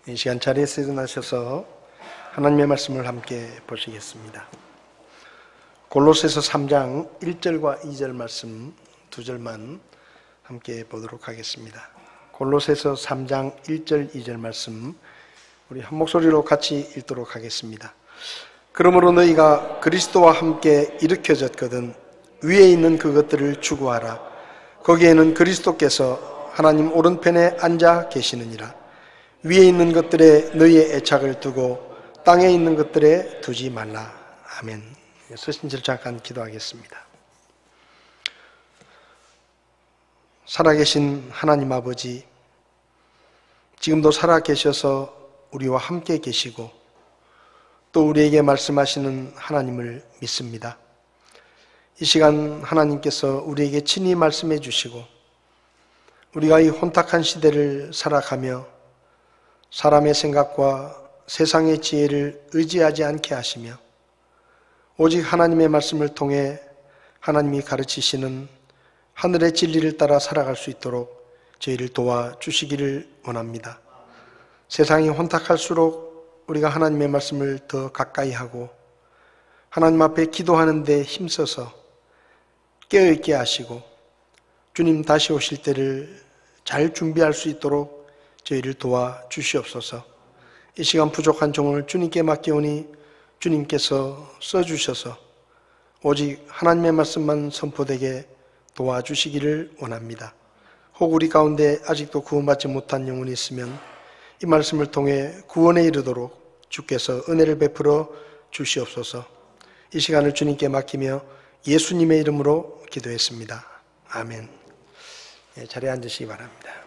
이 시간 자리에서 일어나셔서 하나님의 말씀을 함께 보시겠습니다. 골로새서 3장 1절과 2절 말씀 두 절만 함께 보도록 하겠습니다. 골로새서 3장 1절 2절 말씀 우리 한 목소리로 같이 읽도록 하겠습니다. 그러므로 너희가 그리스도와 함께 일으켜졌거든 위에 있는 그것들을 추구하라. 거기에는 그리스도께서 하나님 오른편에 앉아 계시느니라. 위에 있는 것들에 너희의 애착을 두고 땅에 있는 것들에 두지 말라. 아멘. 서신절 잠깐 기도하겠습니다. 살아계신 하나님 아버지, 지금도 살아계셔서 우리와 함께 계시고 또 우리에게 말씀하시는 하나님을 믿습니다. 이 시간 하나님께서 우리에게 친히 말씀해 주시고 우리가 이 혼탁한 시대를 살아가며 사람의 생각과 세상의 지혜를 의지하지 않게 하시며 오직 하나님의 말씀을 통해 하나님이 가르치시는 하늘의 진리를 따라 살아갈 수 있도록 저희를 도와주시기를 원합니다. 세상이 혼탁할수록 우리가 하나님의 말씀을 더 가까이 하고 하나님 앞에 기도하는 데 힘써서 깨어있게 하시고 주님 다시 오실 때를 잘 준비할 수 있도록 저희를 도와주시옵소서. 이 시간 부족한 종을 주님께 맡기오니 주님께서 써주셔서 오직 하나님의 말씀만 선포되게 도와주시기를 원합니다. 혹 우리 가운데 아직도 구원받지 못한 영혼이 있으면 이 말씀을 통해 구원에 이르도록 주께서 은혜를 베풀어 주시옵소서. 이 시간을 주님께 맡기며 예수님의 이름으로 기도했습니다. 아멘. 자리에 앉으시기 바랍니다.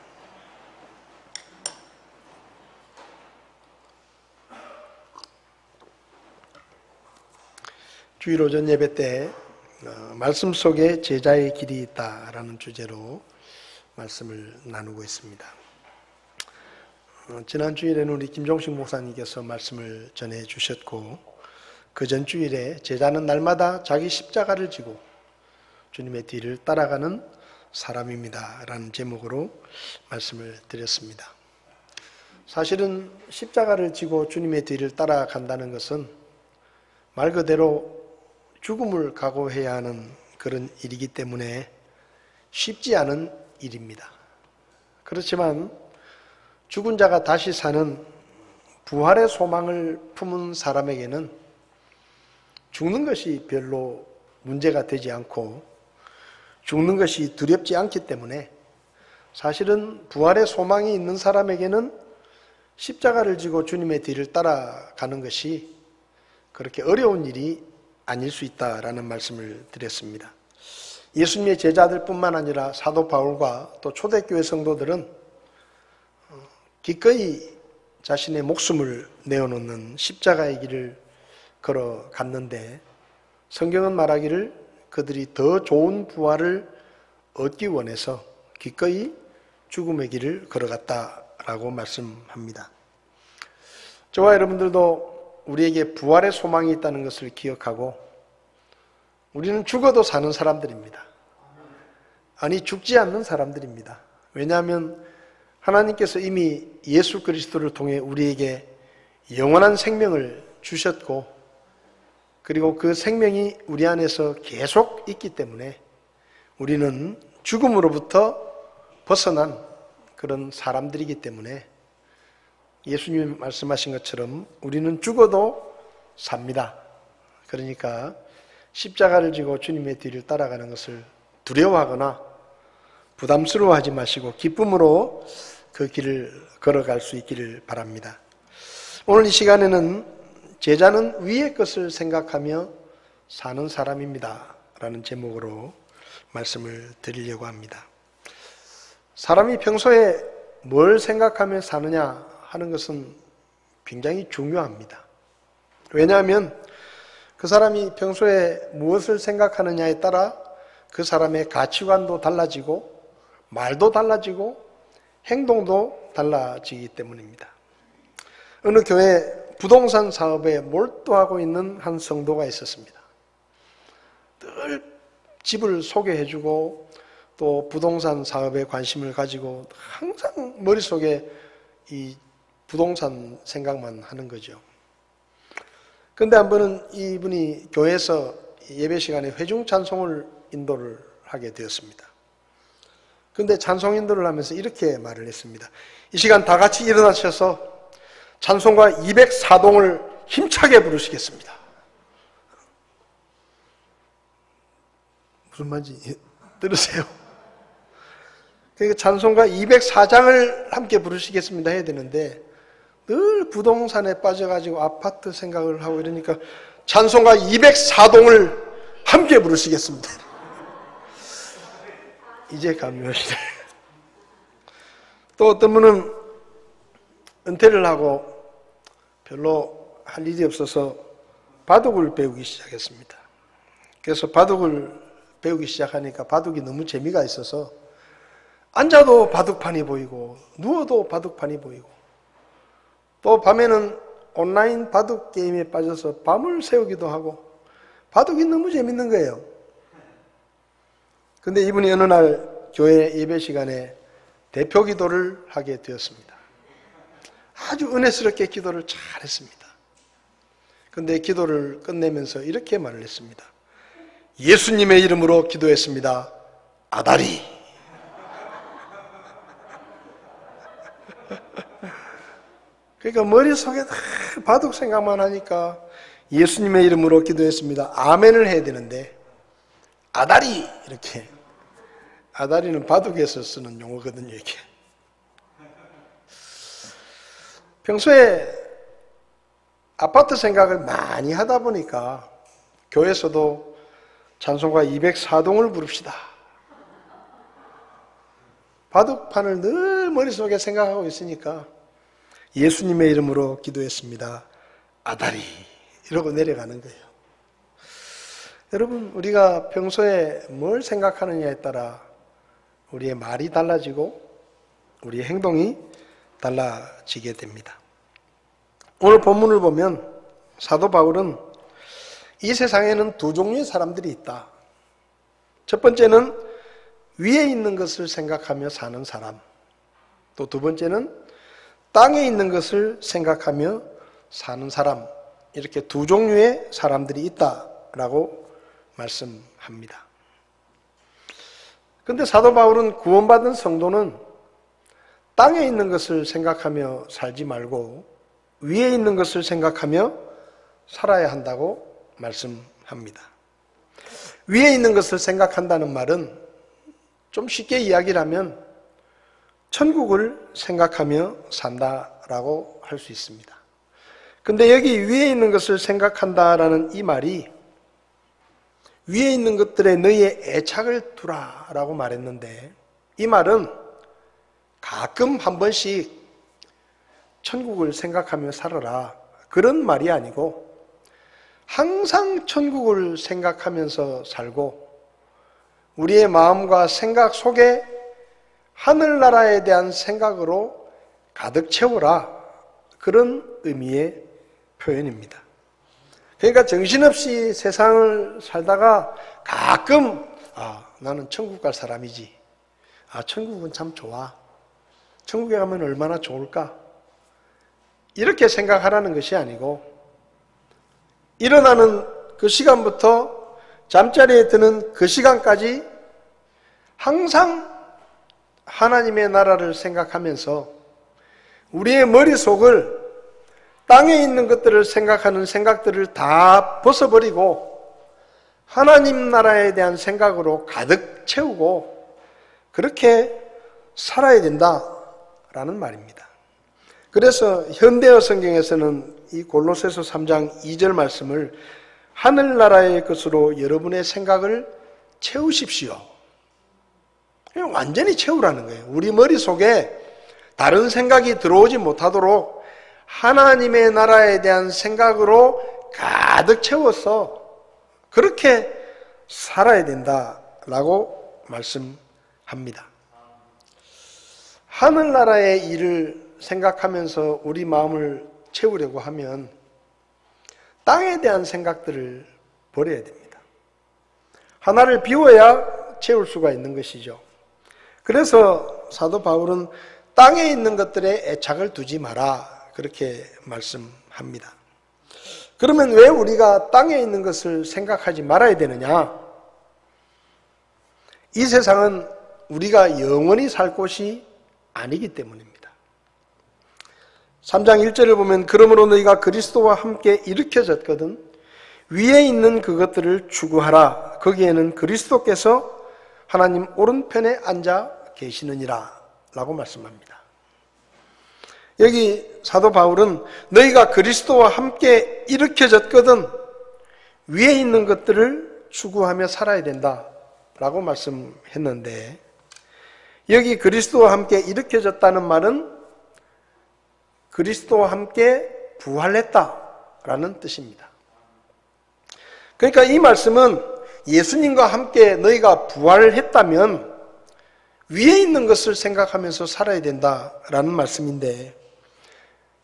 주일 오전 예배 때 말씀 속에 제자의 길이 있다라는 주제로 말씀을 나누고 있습니다. 지난 주일에는 우리 김종식 목사님께서 말씀을 전해 주셨고 그 전 주일에 제자는 날마다 자기 십자가를 지고 주님의 뒤를 따라가는 사람입니다 라는 제목으로 말씀을 드렸습니다. 사실은 십자가를 지고 주님의 뒤를 따라간다는 것은 말 그대로 죽음을 각오해야 하는 그런 일이기 때문에 쉽지 않은 일입니다. 그렇지만 죽은 자가 다시 사는 부활의 소망을 품은 사람에게는 죽는 것이 별로 문제가 되지 않고 죽는 것이 두렵지 않기 때문에 사실은 부활의 소망이 있는 사람에게는 십자가를 지고 주님의 뒤를 따라가는 것이 그렇게 어려운 일이 아닐 수 있다라는 말씀을 드렸습니다. 예수님의 제자들뿐만 아니라 사도 바울과 또 초대교회 성도들은 기꺼이 자신의 목숨을 내어놓는 십자가의 길을 걸어갔는데 성경은 말하기를 그들이 더 좋은 부활을 얻기 원해서 기꺼이 죽음의 길을 걸어갔다라고 말씀합니다. 저와 여러분들도 우리에게 부활의 소망이 있다는 것을 기억하고 우리는 죽어도 사는 사람들입니다. 아니 죽지 않는 사람들입니다. 왜냐하면 하나님께서 이미 예수 그리스도를 통해 우리에게 영원한 생명을 주셨고 그리고 그 생명이 우리 안에서 계속 있기 때문에 우리는 죽음으로부터 벗어난 그런 사람들이기 때문에 예수님이 말씀하신 것처럼 우리는 죽어도 삽니다. 그러니까 십자가를 지고 주님의 뒤를 따라가는 것을 두려워하거나 부담스러워하지 마시고 기쁨으로 그 길을 걸어갈 수 있기를 바랍니다. 오늘 이 시간에는 제자는 위의 것을 생각하며 사는 사람입니다 라는 제목으로 말씀을 드리려고 합니다. 사람이 평소에 뭘 생각하며 사느냐 하는 것은 굉장히 중요합니다. 왜냐하면 그 사람이 평소에 무엇을 생각하느냐에 따라 그 사람의 가치관도 달라지고 말도 달라지고 행동도 달라지기 때문입니다. 어느 교회 부동산 사업에 몰두하고 있는 한 성도가 있었습니다. 늘 집을 소개해주고 또 부동산 사업에 관심을 가지고 항상 머릿속에 이 부동산 생각만 하는 거죠. 근데 한 번은 이분이 교회에서 예배 시간에 회중 찬송을 인도를 하게 되었습니다. 근데 찬송 인도를 하면서 이렇게 말을 했습니다. 이 시간 다 같이 일어나셔서 찬송가 204동을 힘차게 부르시겠습니다. 무슨 말인지 들으세요. 그러니까 찬송가 204장을 함께 부르시겠습니다 해야 되는데 늘 부동산에 빠져가지고 아파트 생각을 하고 이러니까 찬송가 204동을 함께 부르시겠습니다. 이제 감미하시네. 또 어떤 분은 은퇴를 하고 별로 할 일이 없어서 바둑을 배우기 시작했습니다. 그래서 바둑을 배우기 시작하니까 바둑이 너무 재미가 있어서 앉아도 바둑판이 보이고 누워도 바둑판이 보이고 또 밤에는 온라인 바둑 게임에 빠져서 밤을 새우기도 하고 바둑이 너무 재밌는 거예요. 근데 이분이 어느 날 교회 예배 시간에 대표 기도를 하게 되었습니다. 아주 은혜스럽게 기도를 잘 했습니다. 근데 기도를 끝내면서 이렇게 말을 했습니다. 예수님의 이름으로 기도했습니다. 아다리. 그러니까 머릿속에 늘 바둑 생각만 하니까 예수님의 이름으로 기도했습니다. 아멘을 해야 되는데 아다리 이렇게. 아다리는 바둑에서 쓰는 용어거든요. 이게. 평소에 아파트 생각을 많이 하다 보니까 교회에서도 찬송가 204동을 부릅시다. 바둑판을 늘 머릿속에 생각하고 있으니까 예수님의 이름으로 기도했습니다. 아다리 이러고 내려가는 거예요. 여러분 우리가 평소에 뭘 생각하느냐에 따라 우리의 말이 달라지고 우리의 행동이 달라지게 됩니다. 오늘 본문을 보면 사도 바울은 이 세상에는 두 종류의 사람들이 있다. 첫 번째는 위에 있는 것을 생각하며 사는 사람. 또 두 번째는 땅에 있는 것을 생각하며 사는 사람. 이렇게 두 종류의 사람들이 있다라고 말씀합니다. 그런데 사도 바울은 구원받은 성도는 땅에 있는 것을 생각하며 살지 말고 위에 있는 것을 생각하며 살아야 한다고 말씀합니다. 위에 있는 것을 생각한다는 말은 좀 쉽게 이야기를 하면 천국을 생각하며 산다라고 할 수 있습니다. 근데 여기 위에 있는 것을 생각한다라는 이 말이 위에 있는 것들에 너희의 애착을 두라라고 말했는데 이 말은 가끔 한 번씩 천국을 생각하며 살아라 그런 말이 아니고 항상 천국을 생각하면서 살고 우리의 마음과 생각 속에 하늘나라에 대한 생각으로 가득 채워라 그런 의미의 표현입니다. 그러니까 정신없이 세상을 살다가 가끔 나는 천국 갈 사람이지. 천국은 참 좋아. 천국에 가면 얼마나 좋을까? 이렇게 생각하라는 것이 아니고 일어나는 그 시간부터 잠자리에 드는 그 시간까지 항상 하나님의 나라를 생각하면서 우리의 머릿속을 땅에 있는 것들을 생각하는 생각들을 다 벗어버리고 하나님 나라에 대한 생각으로 가득 채우고 그렇게 살아야 된다라는 말입니다. 그래서 현대어 성경에서는 이 골로새서 3장 2절 말씀을 하늘나라의 것으로 여러분의 생각을 채우십시오. 완전히 채우라는 거예요. 우리 머릿속에 다른 생각이 들어오지 못하도록 하나님의 나라에 대한 생각으로 가득 채워서 그렇게 살아야 된다라고 말씀합니다. 하늘나라의 일을 생각하면서 우리 마음을 채우려고 하면 땅에 대한 생각들을 버려야 됩니다. 하나를 비워야 채울 수가 있는 것이죠. 그래서 사도 바울은 땅에 있는 것들에 애착을 두지 마라 그렇게 말씀합니다. 그러면 왜 우리가 땅에 있는 것을 생각하지 말아야 되느냐? 이 세상은 우리가 영원히 살 곳이 아니기 때문입니다. 3장 1절을 보면 그러므로 너희가 그리스도와 함께 일으켜졌거든 위에 있는 그것들을 추구하라. 거기에는 그리스도께서 하나님 오른편에 앉아 계시느니라 라고 말씀합니다. 여기 사도 바울은 너희가 그리스도와 함께 일으켜졌거든 위에 있는 것들을 추구하며 살아야 된다 라고 말씀했는데, 여기 그리스도와 함께 일으켜졌다는 말은 그리스도와 함께 부활했다라는 뜻입니다. 그러니까 이 말씀은 예수님과 함께 너희가 부활을 했다면 위에 있는 것을 생각하면서 살아야 된다라는 말씀인데,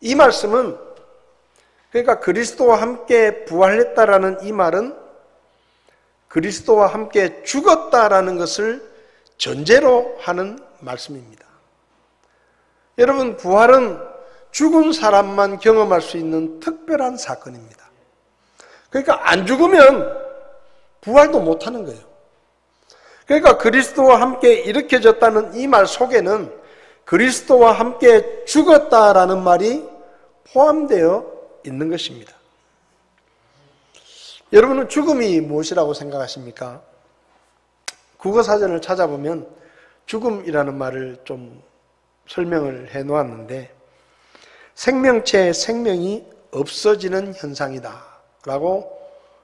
이 말씀은 그러니까 그리스도와 함께 부활했다라는 이 말은 그리스도와 함께 죽었다라는 것을 전제로 하는 말씀입니다. 여러분, 부활은 죽은 사람만 경험할 수 있는 특별한 사건입니다. 그러니까 안 죽으면 부활도 못하는 거예요. 그러니까 그리스도와 함께 일으켜졌다는 이 말 속에는 그리스도와 함께 죽었다라는 말이 포함되어 있는 것입니다. 여러분은 죽음이 무엇이라고 생각하십니까? 국어사전을 찾아보면 죽음이라는 말을 좀 설명을 해 놓았는데, 생명체의 생명이 없어지는 현상이다 라고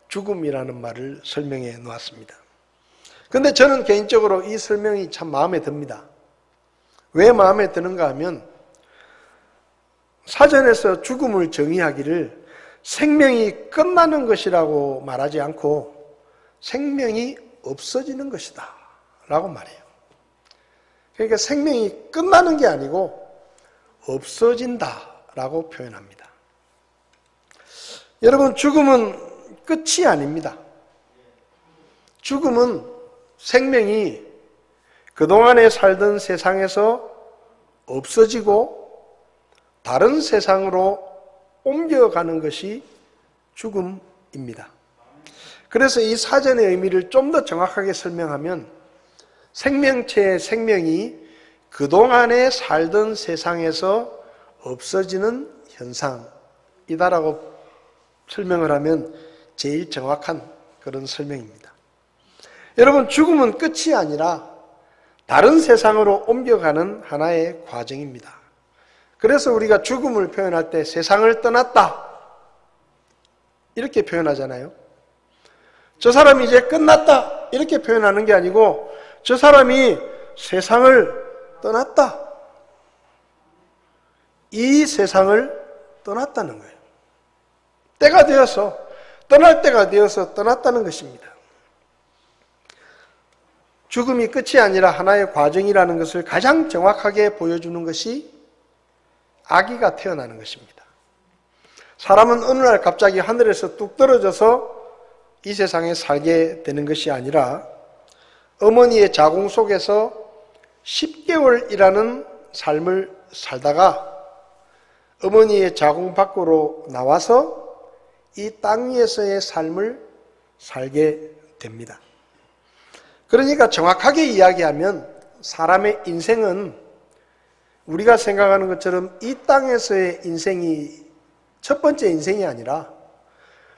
죽음이라는 말을 설명해 놓았습니다. 그런데 저는 개인적으로 이 설명이 참 마음에 듭니다. 왜 마음에 드는가 하면 사전에서 죽음을 정의하기를 생명이 끝나는 것이라고 말하지 않고 생명이 없어지는 것이다 라고 말해요. 그러니까 생명이 끝나는 게 아니고 없어진다 라고 표현합니다. 여러분, 죽음은 끝이 아닙니다. 죽음은 생명이 그동안에 살던 세상에서 없어지고 다른 세상으로 옮겨가는 것이 죽음입니다. 그래서 이 사전의 의미를 좀 더 정확하게 설명하면 생명체의 생명이 그동안에 살던 세상에서 없어지는 현상이다라고 설명을 하면 제일 정확한 그런 설명입니다. 여러분, 죽음은 끝이 아니라 다른 세상으로 옮겨가는 하나의 과정입니다. 그래서 우리가 죽음을 표현할 때 세상을 떠났다 이렇게 표현하잖아요. 저 사람이 이제 끝났다 이렇게 표현하는 게 아니고 저 사람이 세상을 떠났다, 이 세상을 떠났다는 거예요. 때가 되어서, 떠날 때가 되어서 떠났다는 것입니다. 죽음이 끝이 아니라 하나의 과정이라는 것을 가장 정확하게 보여주는 것이 아기가 태어나는 것입니다. 사람은 어느 날 갑자기 하늘에서 뚝 떨어져서 이 세상에 살게 되는 것이 아니라 어머니의 자궁 속에서 10개월이라는 삶을 살다가 어머니의 자궁 밖으로 나와서 이 땅 위에서의 삶을 살게 됩니다. 그러니까 정확하게 이야기하면 사람의 인생은 우리가 생각하는 것처럼 이 땅에서의 인생이 첫 번째 인생이 아니라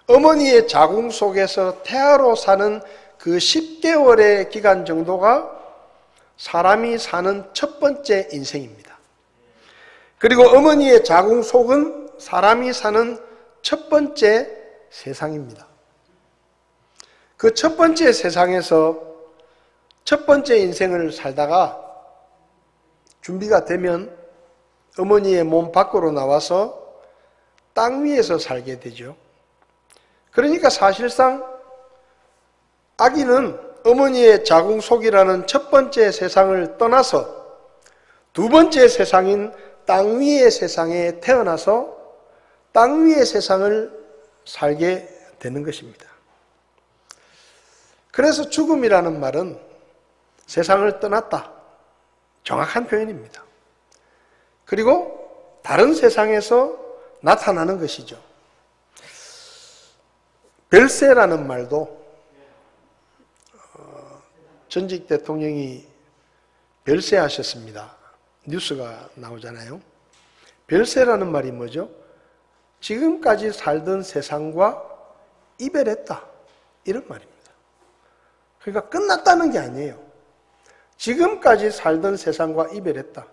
어머니의 자궁 속에서 태아로 사는 그 10개월의 기간 정도가 사람이 사는 첫 번째 인생입니다. 그리고 어머니의 자궁 속은 사람이 사는 첫 번째 세상입니다. 그 첫 번째 세상에서 첫 번째 인생을 살다가 준비가 되면 어머니의 몸 밖으로 나와서 땅 위에서 살게 되죠. 그러니까 사실상 아기는 어머니의 자궁 속이라는 첫 번째 세상을 떠나서 두 번째 세상인 땅 위의 세상에 태어나서 땅 위의 세상을 살게 되는 것입니다. 그래서 죽음이라는 말은 세상을 떠났다, 정확한 표현입니다. 그리고 다른 세상에서 나타나는 것이죠. 별세라는 말도 전직 대통령이 별세하셨습니다. 뉴스가 나오잖아요. 별세라는 말이 뭐죠? 지금까지 살던 세상과 이별했다, 이런 말입니다. 그러니까 끝났다는 게 아니에요. 지금까지 살던 세상과 이별했다.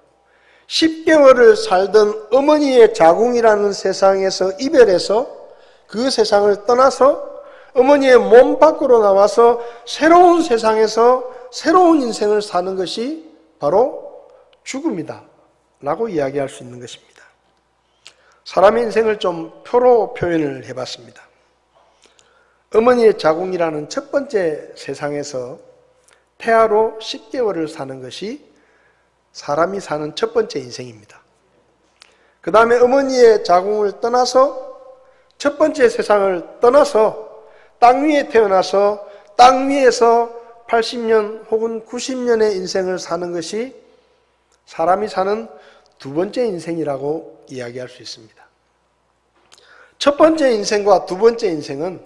10개월을 살던 어머니의 자궁이라는 세상에서 이별해서 그 세상을 떠나서 어머니의 몸 밖으로 나와서 새로운 세상에서 새로운 인생을 사는 것이 바로 죽음이다 라고 이야기할 수 있는 것입니다. 사람의 인생을 좀 표로 표현을 해봤습니다. 어머니의 자궁이라는 첫 번째 세상에서 태아로 10개월을 사는 것이 사람이 사는 첫 번째 인생입니다. 그 다음에 어머니의 자궁을 떠나서 첫 번째 세상을 떠나서 땅 위에 태어나서 땅 위에서 80년 혹은 90년의 인생을 사는 것이 사람이 사는 두 번째 인생이라고 이야기할 수 있습니다. 첫 번째 인생과 두 번째 인생은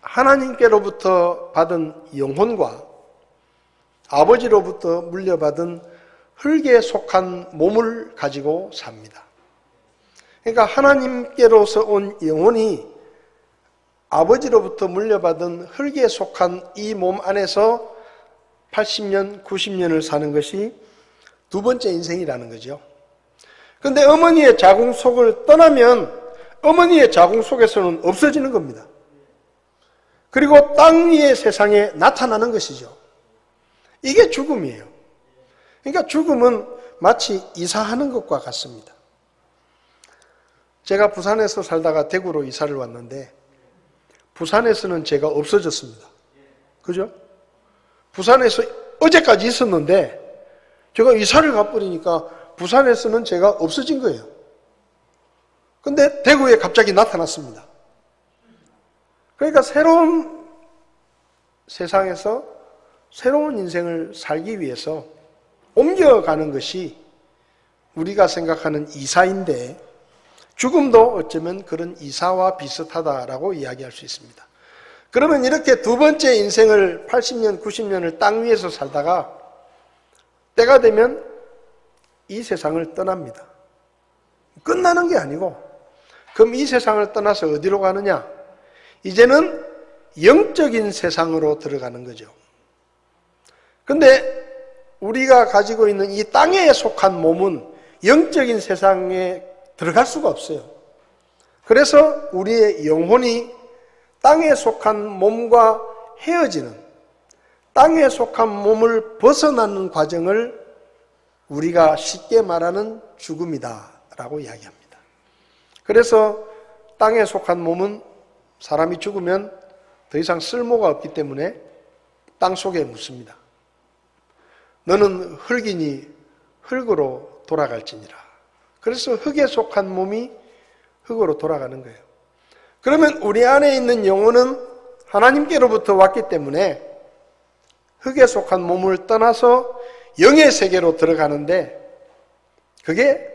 하나님께로부터 받은 영혼과 아버지로부터 물려받은 흙에 속한 몸을 가지고 삽니다. 그러니까 하나님께로서 온 영혼이 아버지로부터 물려받은 흙에 속한 이 몸 안에서 80년, 90년을 사는 것이 두 번째 인생이라는 거죠. 그런데 어머니의 자궁 속을 떠나면 어머니의 자궁 속에서는 없어지는 겁니다. 그리고 땅 위의 세상에 나타나는 것이죠. 이게 죽음이에요. 그러니까 죽음은 마치 이사하는 것과 같습니다. 제가 부산에서 살다가 대구로 이사를 왔는데 부산에서는 제가 없어졌습니다. 그죠? 부산에서 어제까지 있었는데 제가 이사를 가버리니까 부산에서는 제가 없어진 거예요. 근데 대구에 갑자기 나타났습니다. 그러니까 새로운 세상에서 새로운 인생을 살기 위해서 옮겨가는 것이 우리가 생각하는 이사인데 죽음도 어쩌면 그런 이사와 비슷하다라고 이야기할 수 있습니다. 그러면 이렇게 두 번째 인생을 80년, 90년을 땅 위에서 살다가 때가 되면 이 세상을 떠납니다. 끝나는 게 아니고 그럼 이 세상을 떠나서 어디로 가느냐? 이제는 영적인 세상으로 들어가는 거죠. 근데 우리가 가지고 있는 이 땅에 속한 몸은 영적인 세상에 들어갈 수가 없어요. 그래서 우리의 영혼이 땅에 속한 몸과 헤어지는, 땅에 속한 몸을 벗어나는 과정을 우리가 쉽게 말하는 죽음이다라고 이야기합니다. 그래서 땅에 속한 몸은 사람이 죽으면 더 이상 쓸모가 없기 때문에 땅 속에 묻습니다. 너는 흙이니 흙으로 돌아갈지니라. 그래서 흙에 속한 몸이 흙으로 돌아가는 거예요. 그러면 우리 안에 있는 영혼은 하나님께로부터 왔기 때문에 흙에 속한 몸을 떠나서 영의 세계로 들어가는데 그게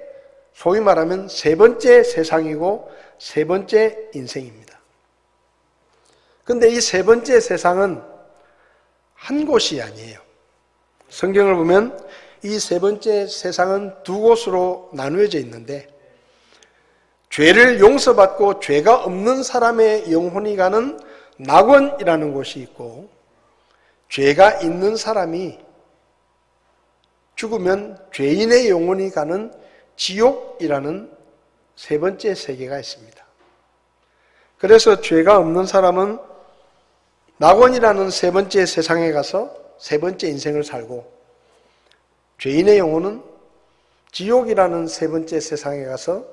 소위 말하면 세 번째 세상이고 세 번째 인생입니다. 그런데 이 세 번째 세상은 한 곳이 아니에요. 성경을 보면 이 세 번째 세상은 두 곳으로 나누어져 있는데 죄를 용서받고 죄가 없는 사람의 영혼이 가는 낙원이라는 곳이 있고 죄가 있는 사람이 죽으면 죄인의 영혼이 가는 지옥이라는 세 번째 세계가 있습니다. 그래서 죄가 없는 사람은 낙원이라는 세 번째 세상에 가서 세 번째 인생을 살고 죄인의 영혼은 지옥이라는 세 번째 세상에 가서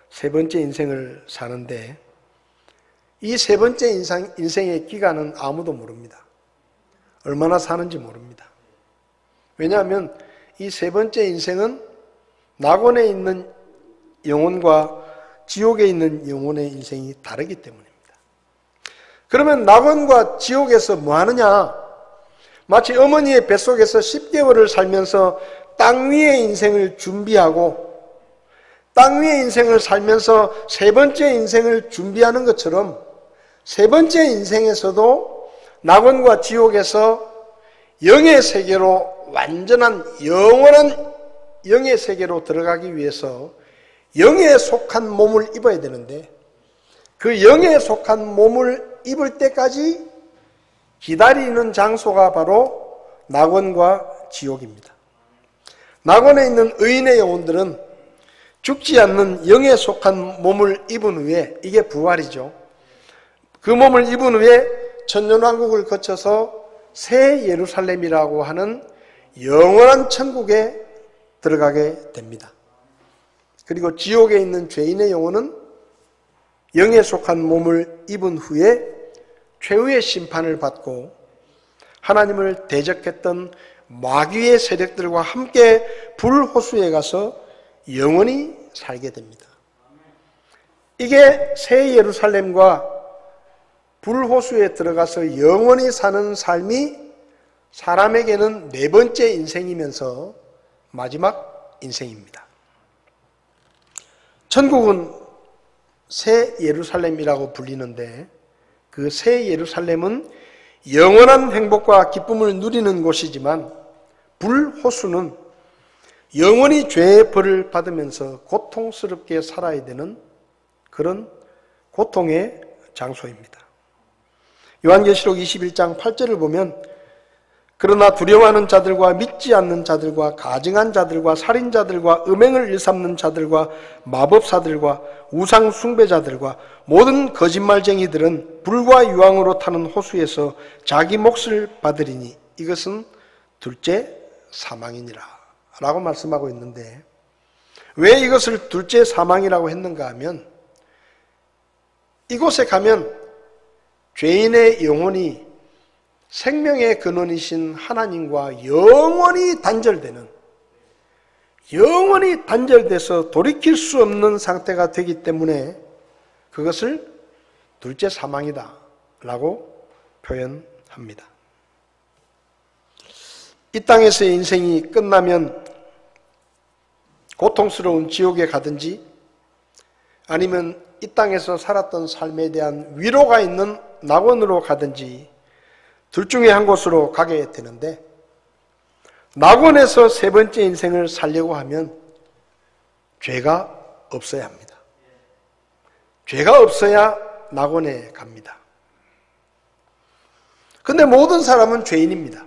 세 번째 인생을 사는데 이 세 번째 인생의 기간은 아무도 모릅니다. 얼마나 사는지 모릅니다. 왜냐하면 이 세 번째 인생은 낙원에 있는 영혼과 지옥에 있는 영혼의 인생이 다르기 때문입니다. 그러면 낙원과 지옥에서 뭐 하느냐? 마치 어머니의 뱃속에서 10개월을 살면서 땅 위의 인생을 준비하고 땅 위의 인생을 살면서 세 번째 인생을 준비하는 것처럼 세 번째 인생에서도 낙원과 지옥에서 영의 세계로 완전한 영원한 영의 세계로 들어가기 위해서 영에 속한 몸을 입어야 되는데 그 영에 속한 몸을 입을 때까지 기다리는 장소가 바로 낙원과 지옥입니다. 낙원에 있는 의인의 영혼들은 죽지 않는 영에 속한 몸을 입은 후에, 이게 부활이죠. 그 몸을 입은 후에 천년왕국을 거쳐서 새 예루살렘이라고 하는 영원한 천국에 들어가게 됩니다. 그리고 지옥에 있는 죄인의 영혼은 영에 속한 몸을 입은 후에 최후의 심판을 받고 하나님을 대적했던 마귀의 세력들과 함께 불호수에 가서 영원히 살게 됩니다. 이게 새 예루살렘과 불호수에 들어가서 영원히 사는 삶이 사람에게는 네 번째 인생이면서 마지막 인생입니다. 천국은 새 예루살렘이라고 불리는데 그 새 예루살렘은 영원한 행복과 기쁨을 누리는 곳이지만 불호수는 영원히 죄의 벌을 받으면서 고통스럽게 살아야 되는 그런 고통의 장소입니다. 요한계시록 21장 8절을 보면 그러나 두려워하는 자들과 믿지 않는 자들과 가증한 자들과 살인자들과 음행을 일삼는 자들과 마법사들과 우상 숭배자들과 모든 거짓말쟁이들은 불과 유황으로 타는 호수에서 자기 몫을 받으리니 이것은 둘째 사망이니라 라고 말씀하고 있는데, 왜 이것을 둘째 사망이라고 했는가 하면 이곳에 가면 죄인의 영혼이 생명의 근원이신 하나님과 영원히 단절돼서 돌이킬 수 없는 상태가 되기 때문에 그것을 둘째 사망이다 라고 표현합니다. 이 땅에서의 인생이 끝나면 고통스러운 지옥에 가든지 아니면 이 땅에서 살았던 삶에 대한 위로가 있는 낙원으로 가든지 둘 중에 한 곳으로 가게 되는데, 낙원에서 세 번째 인생을 살려고 하면 죄가 없어야 합니다. 죄가 없어야 낙원에 갑니다. 근데 모든 사람은 죄인입니다.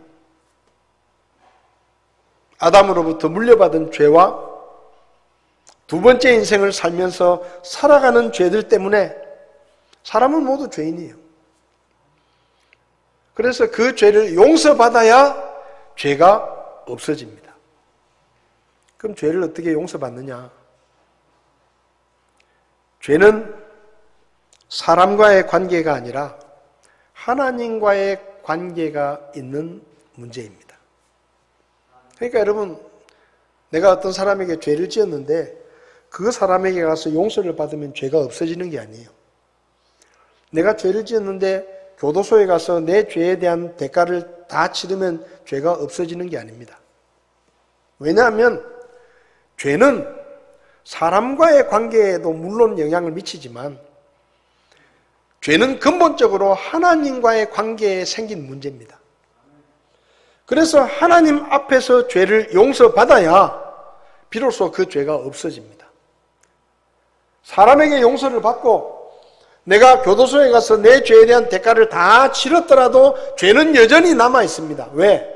아담으로부터 물려받은 죄와 두 번째 인생을 살면서 살아가는 죄들 때문에 사람은 모두 죄인이에요. 그래서 그 죄를 용서받아야 죄가 없어집니다. 그럼 죄를 어떻게 용서받느냐? 죄는 사람과의 관계가 아니라 하나님과의 관계가 있는 문제입니다. 그러니까 여러분, 내가 어떤 사람에게 죄를 지었는데 그 사람에게 가서 용서를 받으면 죄가 없어지는 게 아니에요. 내가 죄를 지었는데 교도소에 가서 내 죄에 대한 대가를 다 치르면 죄가 없어지는 게 아닙니다. 왜냐하면 죄는 사람과의 관계에도 물론 영향을 미치지만 죄는 근본적으로 하나님과의 관계에 생긴 문제입니다. 그래서 하나님 앞에서 죄를 용서받아야 비로소 그 죄가 없어집니다. 사람에게 용서를 받고 내가 교도소에 가서 내 죄에 대한 대가를 다 치렀더라도 죄는 여전히 남아 있습니다. 왜?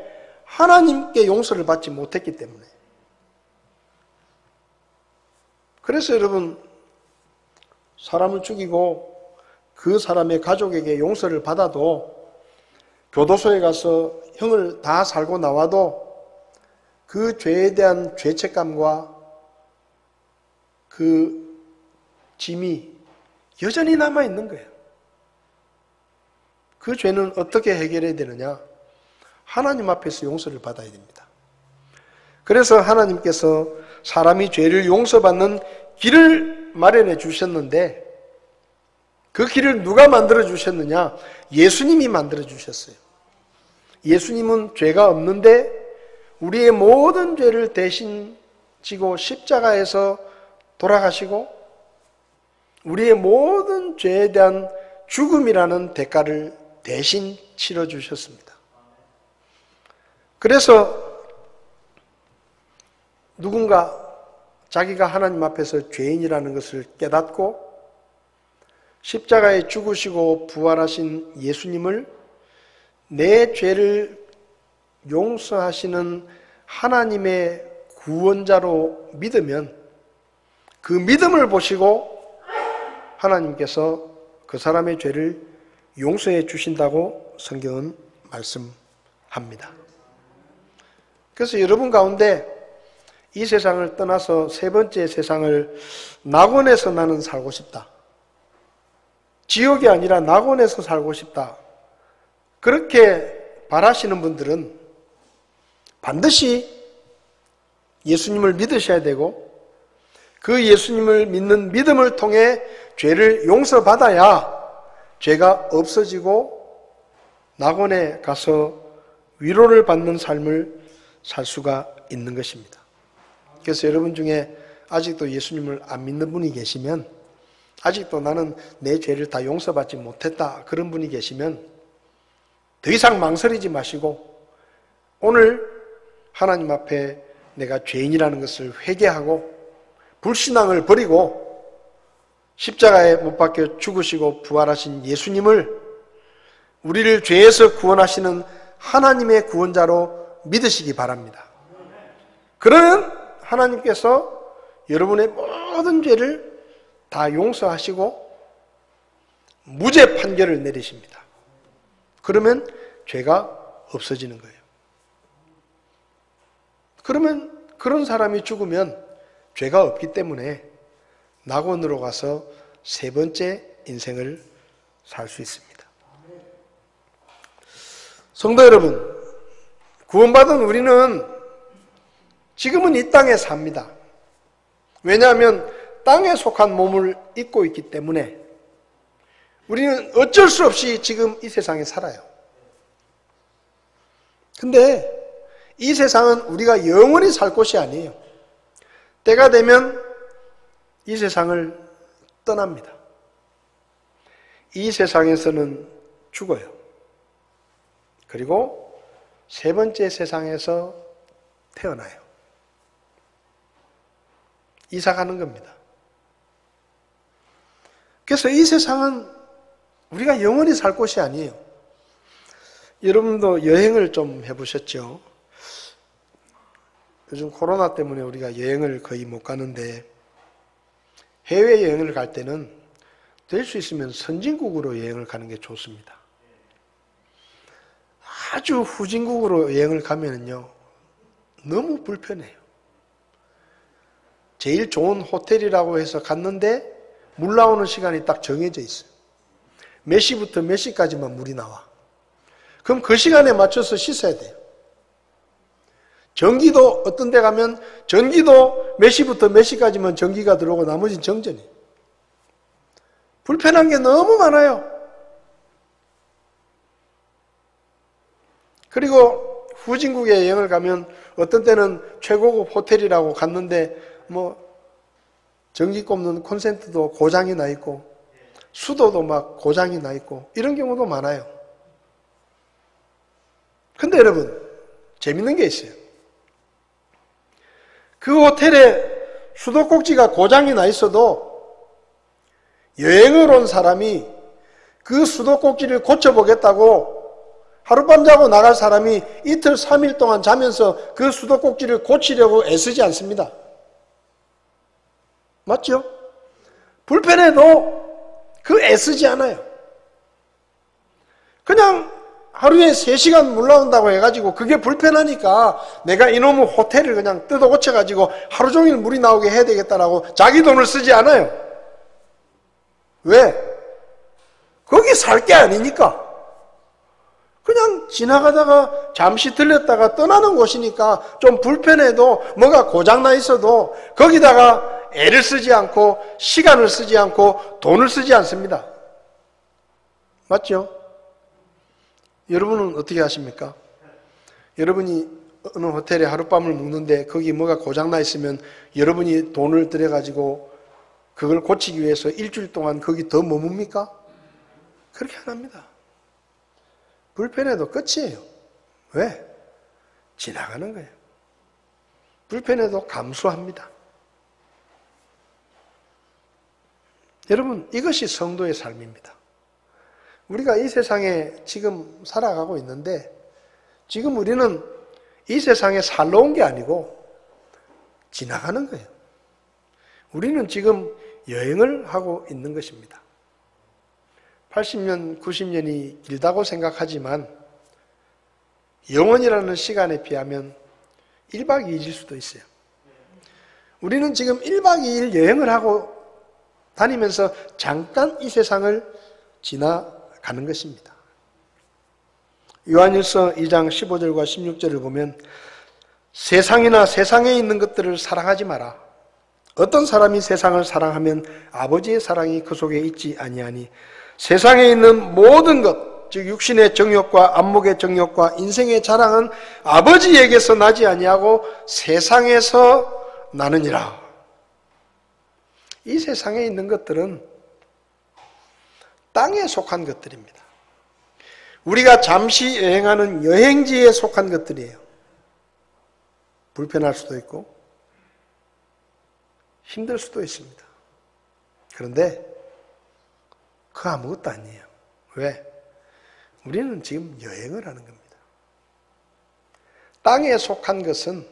하나님께 용서를 받지 못했기 때문에. 그래서 여러분, 사람을 죽이고 그 사람의 가족에게 용서를 받아도 교도소에 가서 형을 다 살고 나와도 그 죄에 대한 죄책감과 그 짐이 여전히 남아있는 거예요. 그 죄는 어떻게 해결해야 되느냐? 하나님 앞에서 용서를 받아야 됩니다. 그래서 하나님께서 사람이 죄를 용서받는 길을 마련해 주셨는데 그 길을 누가 만들어 주셨느냐? 예수님이 만들어 주셨어요. 예수님은 죄가 없는데 우리의 모든 죄를 대신 지고 십자가에서 돌아가시고 우리의 모든 죄에 대한 죽음이라는 대가를 대신 치러주셨습니다. 그래서 누군가 자기가 하나님 앞에서 죄인이라는 것을 깨닫고 십자가에 죽으시고 부활하신 예수님을 내 죄를 용서하시는 하나님의 구원자로 믿으면 그 믿음을 보시고 하나님께서 그 사람의 죄를 용서해 주신다고 성경은 말씀합니다. 그래서 여러분 가운데 이 세상을 떠나서 세 번째 세상을 낙원에서 나는 살고 싶다. 지옥이 아니라 낙원에서 살고 싶다. 그렇게 바라시는 분들은 반드시 예수님을 믿으셔야 되고 그 예수님을 믿는 믿음을 통해 죄를 용서받아야 죄가 없어지고 낙원에 가서 위로를 받는 삶을 살 수가 있는 것입니다. 그래서 여러분 중에 아직도 예수님을 안 믿는 분이 계시면 아직도 나는 내 죄를 다 용서받지 못했다 그런 분이 계시면 더 이상 망설이지 마시고 오늘 하나님 앞에 내가 죄인이라는 것을 회개하고 불신앙을 버리고 십자가에 못 박혀 죽으시고 부활하신 예수님을 우리를 죄에서 구원하시는 하나님의 구원자로 믿으시기 바랍니다. 그러면 하나님께서 여러분의 모든 죄를 다 용서하시고 무죄 판결을 내리십니다. 그러면 죄가 없어지는 거예요. 그러면 그런 사람이 죽으면 죄가 없기 때문에 낙원으로 가서 세 번째 인생을 살 수 있습니다. 성도 여러분, 구원받은 우리는 지금은 이 땅에 삽니다. 왜냐하면 땅에 속한 몸을 입고 있기 때문에 우리는 어쩔 수 없이 지금 이 세상에 살아요. 근데 이 세상은 우리가 영원히 살 곳이 아니에요. 때가 되면 이 세상을 떠납니다. 이 세상에서는 죽어요. 그리고 세 번째 세상에서 태어나요. 이사 가는 겁니다. 그래서 이 세상은 우리가 영원히 살 곳이 아니에요. 여러분도 여행을 좀 해보셨죠? 요즘 코로나 때문에 우리가 여행을 거의 못 가는데 해외여행을 갈 때는 될 수 있으면 선진국으로 여행을 가는 게 좋습니다. 아주 후진국으로 여행을 가면은요, 너무 불편해요. 제일 좋은 호텔이라고 해서 갔는데 물 나오는 시간이 딱 정해져 있어요. 몇 시부터 몇 시까지만 물이 나와. 그럼 그 시간에 맞춰서 씻어야 돼요. 전기도 어떤 데 가면 전기도 몇 시부터 몇 시까지만 전기가 들어오고 나머지는 정전이에요. 불편한 게 너무 많아요. 그리고 후진국에 여행을 가면 어떤 때는 최고급 호텔이라고 갔는데 전기 꼽는 콘센트도 고장이 나 있고 수도도 막 고장이 나 있고 이런 경우도 많아요. 근데 여러분, 재밌는 게 있어요. 그 호텔에 수도꼭지가 고장이 나 있어도 여행을 온 사람이 그 수도꼭지를 고쳐보겠다고 하룻밤 자고 나갈 사람이 이틀, 3일 동안 자면서 그 수도꼭지를 고치려고 애쓰지 않습니다. 맞죠? 불편해도 그 애쓰지 않아요. 그냥 하루에 3시간 물 나온다고 해가지고 그게 불편하니까 내가 이놈의 호텔을 그냥 뜯어 고쳐가지고 하루 종일 물이 나오게 해야 되겠다라고 자기 돈을 쓰지 않아요. 왜? 거기 살 게 아니니까. 그냥 지나가다가 잠시 들렸다가 떠나는 곳이니까 좀 불편해도 뭐가 고장나 있어도 거기다가 애를 쓰지 않고 시간을 쓰지 않고 돈을 쓰지 않습니다. 맞죠? 여러분은 어떻게 하십니까? 여러분이 어느 호텔에 하룻밤을 묵는데 거기 뭐가 고장나 있으면 여러분이 돈을 들여가지고 그걸 고치기 위해서 일주일 동안 거기 더 머뭅니까? 그렇게 안 합니다. 불편해도 끝이에요. 왜? 지나가는 거예요. 불편해도 감수합니다. 여러분, 이것이 성도의 삶입니다. 우리가 이 세상에 지금 살아가고 있는데 지금 우리는 이 세상에 살러 온 게 아니고 지나가는 거예요. 우리는 지금 여행을 하고 있는 것입니다. 80년, 90년이 길다고 생각하지만 영원이라는 시간에 비하면 1박 2일일 수도 있어요. 우리는 지금 1박 2일 여행을 하고 다니면서 잠깐 이 세상을 지나가는 것입니다. 요한일서 2장 15절과 16절을 보면 세상이나 세상에 있는 것들을 사랑하지 마라. 어떤 사람이 세상을 사랑하면 아버지의 사랑이 그 속에 있지 아니하니 세상에 있는 모든 것, 즉 육신의 정욕과 안목의 정욕과 인생의 자랑은 아버지에게서 나지 아니하고 세상에서 나느니라. 이 세상에 있는 것들은 땅에 속한 것들입니다. 우리가 잠시 여행하는 여행지에 속한 것들이에요. 불편할 수도 있고 힘들 수도 있습니다. 그런데 그 아무것도 아니에요. 왜? 우리는 지금 여행을 하는 겁니다. 땅에 속한 것은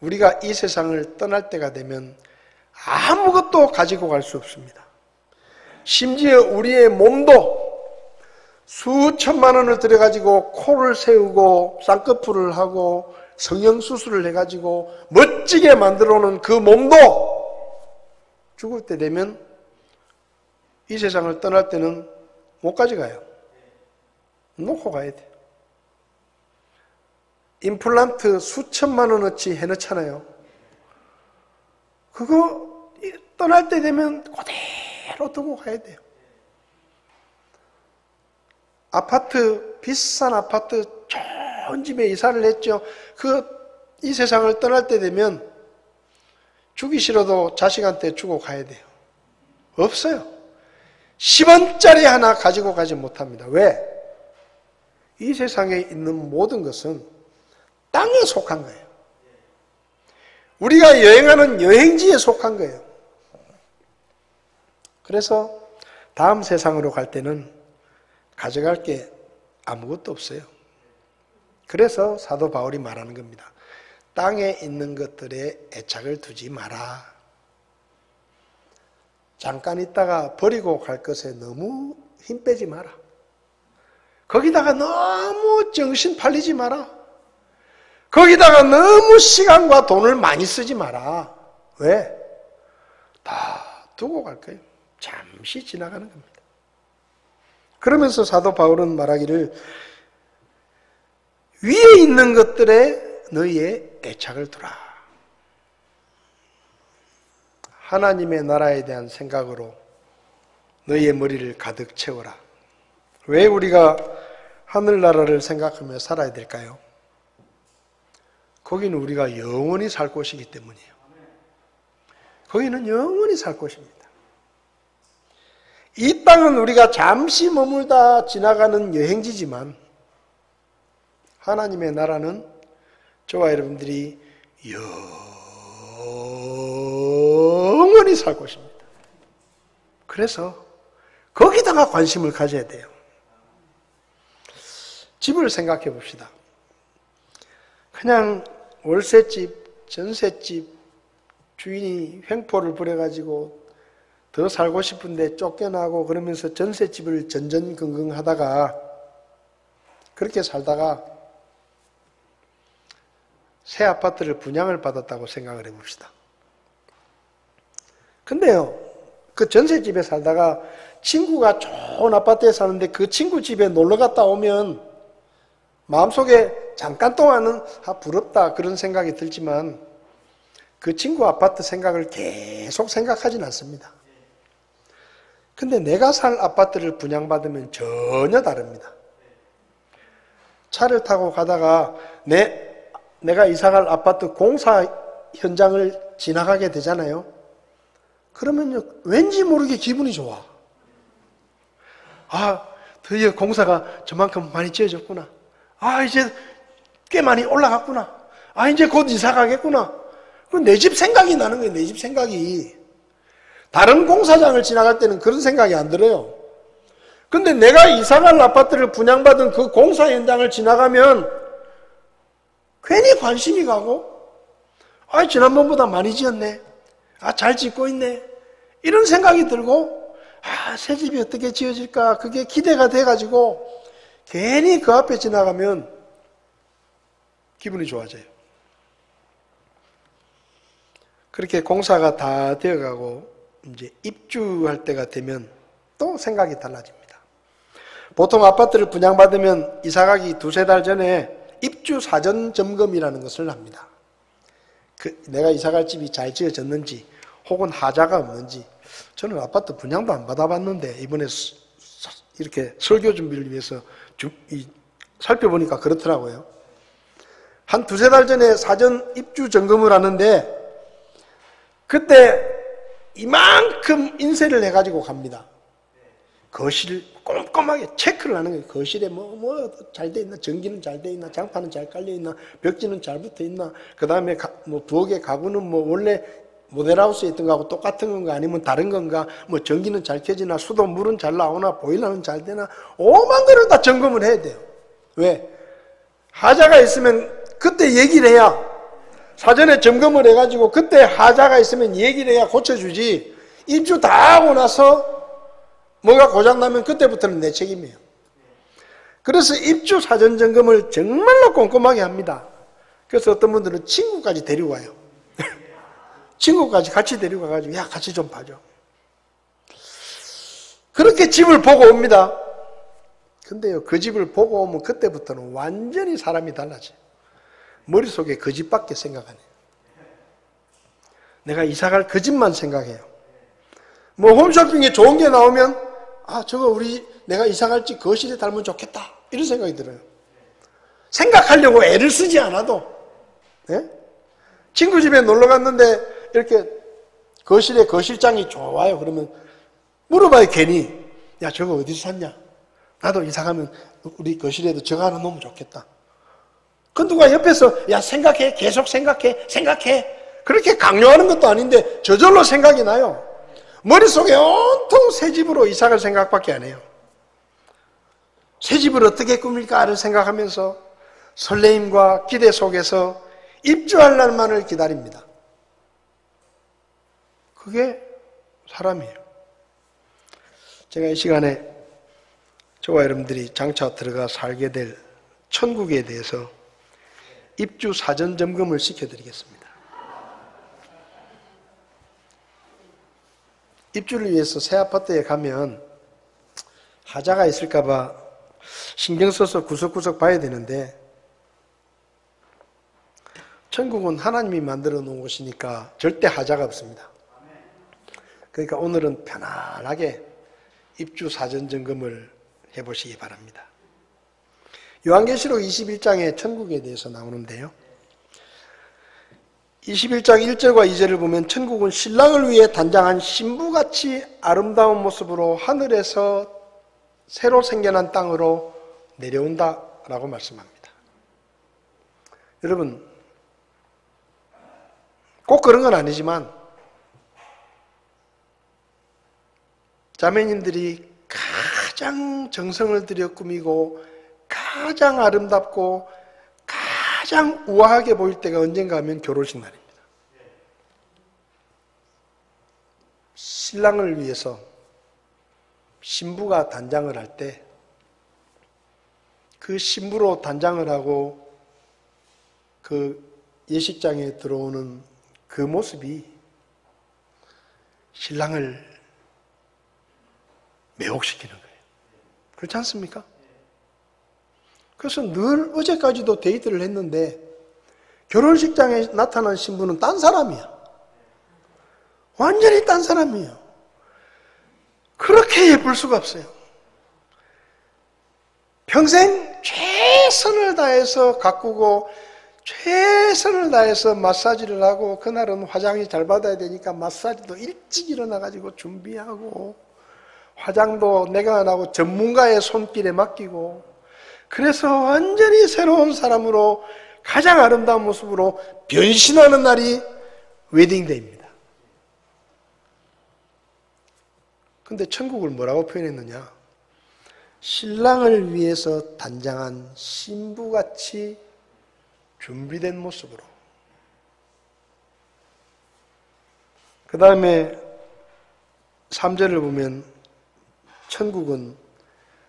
우리가 이 세상을 떠날 때가 되면 아무것도 가지고 갈 수 없습니다. 심지어 우리의 몸도 수천만 원을 들여가지고 코를 세우고 쌍꺼풀을 하고 성형수술을 해가지고 멋지게 만들어 놓은 그 몸도 죽을 때 되면 이 세상을 떠날 때는 못 가져가요. 놓고 가야 돼요. 임플란트 수천만 원어치 해놓잖아요. 그거 떠날 때 되면 그대로 두고 가야 돼요. 아파트, 비싼 아파트, 좋은 집에 이사를 했죠. 이 세상을 떠날 때 되면 주기 싫어도 자식한테 주고 가야 돼요. 없어요. 10원짜리 하나 가지고 가지 못합니다. 왜? 이 세상에 있는 모든 것은 땅에 속한 거예요. 우리가 여행하는 여행지에 속한 거예요. 그래서 다음 세상으로 갈 때는 가져갈 게 아무것도 없어요. 그래서 사도 바울이 말하는 겁니다. 땅에 있는 것들에 애착을 두지 마라. 잠깐 있다가 버리고 갈 것에 너무 힘 빼지 마라. 거기다가 너무 정신 팔리지 마라. 거기다가 너무 시간과 돈을 많이 쓰지 마라. 왜? 다 두고 갈 거예요. 잠시 지나가는 겁니다. 그러면서 사도 바울은 말하기를 위에 있는 것들에 너희의 애착을 두라. 하나님의 나라에 대한 생각으로 너희의 머리를 가득 채워라. 왜 우리가 하늘나라를 생각하며 살아야 될까요? 거기는 우리가 영원히 살 곳이기 때문이에요. 거기는 영원히 살 곳입니다. 이 땅은 우리가 잠시 머물다 지나가는 여행지지만 하나님의 나라는 저와 여러분들이 영원히 살 곳입니다. 그래서 거기다가 관심을 가져야 돼요. 집을 생각해 봅시다. 그냥 월세집, 전세집 주인이 횡포를 부려가지고 더 살고 싶은데 쫓겨나고 그러면서 전세집을 전전긍긍하다가 그렇게 살다가 새 아파트를 분양을 받았다고 생각을 해봅시다. 근데요, 그 전세집에 살다가 친구가 좋은 아파트에 사는데 그 친구 집에 놀러 갔다 오면 마음속에 잠깐 동안은 부럽다 그런 생각이 들지만 그 친구 아파트 생각을 계속 생각하진 않습니다. 근데 내가 살 아파트를 분양받으면 전혀 다릅니다. 차를 타고 가다가 내가 이사갈 아파트 공사 현장을 지나가게 되잖아요. 그러면요, 왠지 모르게 기분이 좋아. 아, 드디어 공사가 저만큼 많이 지어졌구나. 아, 이제 꽤 많이 올라갔구나. 아, 이제 곧 이사 가겠구나. 내 집 생각이 나는 거예요, 내 집 생각이. 다른 공사장을 지나갈 때는 그런 생각이 안 들어요. 근데 내가 이사갈 아파트를 분양받은 그 공사 현장을 지나가면 괜히 관심이 가고, 아, 지난번보다 많이 지었네. 아, 잘 짓고 있네. 이런 생각이 들고, 아, 새 집이 어떻게 지어질까? 그게 기대가 돼가지고, 괜히 그 앞에 지나가면 기분이 좋아져요. 그렇게 공사가 다 되어가고, 이제 입주할 때가 되면 또 생각이 달라집니다. 보통 아파트를 분양받으면 이사가기 두세 달 전에 입주 사전 점검이라는 것을 합니다. 내가 이사갈 집이 잘 지어졌는지 혹은 하자가 없는지. 저는 아파트 분양도 안 받아봤는데 이번에 이렇게 설교 준비를 위해서 살펴보니까 그렇더라고요. 한 두세 달 전에 사전 입주 점검을 하는데 그때 이만큼 인쇄를 해가지고 갑니다. 거실 꼼꼼하게 체크를 하는 거예요. 거실에 뭐 잘 돼 있나, 전기는 잘 돼 있나, 장판은 잘 깔려 있나, 벽지는 잘 붙어 있나, 그 다음에 부엌의 가구는 원래 모델하우스에 있던 거하고 똑같은 건가 아니면 다른 건가, 전기는 잘 켜지나, 수도 물은 잘 나오나, 보일러는 잘 되나, 오만 거를 다 점검을 해야 돼요. 왜? 하자가 있으면 그때 얘기를 해야, 사전에 점검을 해가지고 그때 하자가 있으면 얘기를 해야 고쳐주지. 입주 다 하고 나서 뭐가 고장나면 그때부터는 내 책임이에요. 그래서 입주 사전 점검을 정말로 꼼꼼하게 합니다. 그래서 어떤 분들은 친구까지 데리고 와요. 친구까지 같이 데리고 가가지고 야, 같이 좀 봐줘. 그렇게 집을 보고 옵니다. 근데요, 그 집을 보고 오면 그때부터는 완전히 사람이 달라져요. 머릿속에 그 집밖에 생각 안 해요. 내가 이사갈 그 집만 생각해요. 홈쇼핑에 좋은 게 나오면 아, 저거 내가 이사갈 집 거실에 달면 좋겠다. 이런 생각이 들어요. 생각하려고 애를 쓰지 않아도. 네? 친구 집에 놀러 갔는데 이렇게 거실에 거실장이 좋아요. 그러면 물어봐요, 괜히. 야, 저거 어디서 샀냐? 나도 이사가면 우리 거실에도 저거 하나 놓으면 좋겠다. 그 누가 옆에서 야, 생각해. 계속 생각해. 그렇게 강요하는 것도 아닌데 저절로 생각이 나요. 머릿속에 온통 새 집으로 이사갈 생각밖에 안 해요. 새 집을 어떻게 꾸밀까를 생각하면서 설레임과 기대 속에서 입주할 날만을 기다립니다. 그게 사람이에요. 제가 이 시간에 저와 여러분들이 장차 들어가 살게 될 천국에 대해서 입주 사전 점검을 시켜드리겠습니다. 입주를 위해서 새 아파트에 가면 하자가 있을까봐 신경 써서 구석구석 봐야 되는데 천국은 하나님이 만들어 놓은 곳이니까 절대 하자가 없습니다. 그러니까 오늘은 편안하게 입주 사전 점검을 해보시기 바랍니다. 요한계시록 21장에 천국에 대해서 나오는데요. 21장 1절과 2절을 보면 천국은 신랑을 위해 단장한 신부같이 아름다운 모습으로 하늘에서 새로 생겨난 땅으로 내려온다라고 말씀합니다. 여러분, 꼭 그런 건 아니지만 자매님들이 가장 정성을 들여 꾸미고 가장 아름답고 가장 우아하게 보일 때가 언젠가 하면 결혼식 날입니다. 신랑을 위해서 신부가 단장을 할 때 그 신부로 단장을 하고 그 예식장에 들어오는 그 모습이 신랑을 매혹시키는 거예요. 그렇지 않습니까? 그래서 늘 어제까지도 데이트를 했는데 결혼식장에 나타난 신부는 딴 사람이야. 완전히 딴 사람이에요. 그렇게 예쁠 수가 없어요. 평생 최선을 다해서 가꾸고 최선을 다해서 마사지를 하고, 그날은 화장이 잘 받아야 되니까 마사지도 일찍 일어나가지고 준비하고, 화장도 내가 안 하고 전문가의 손길에 맡기고, 그래서 완전히 새로운 사람으로 가장 아름다운 모습으로 변신하는 날이 웨딩데이입니다. 근데 천국을 뭐라고 표현했느냐? 신랑을 위해서 단장한 신부같이 준비된 모습으로. 그 다음에 3절을 보면 천국은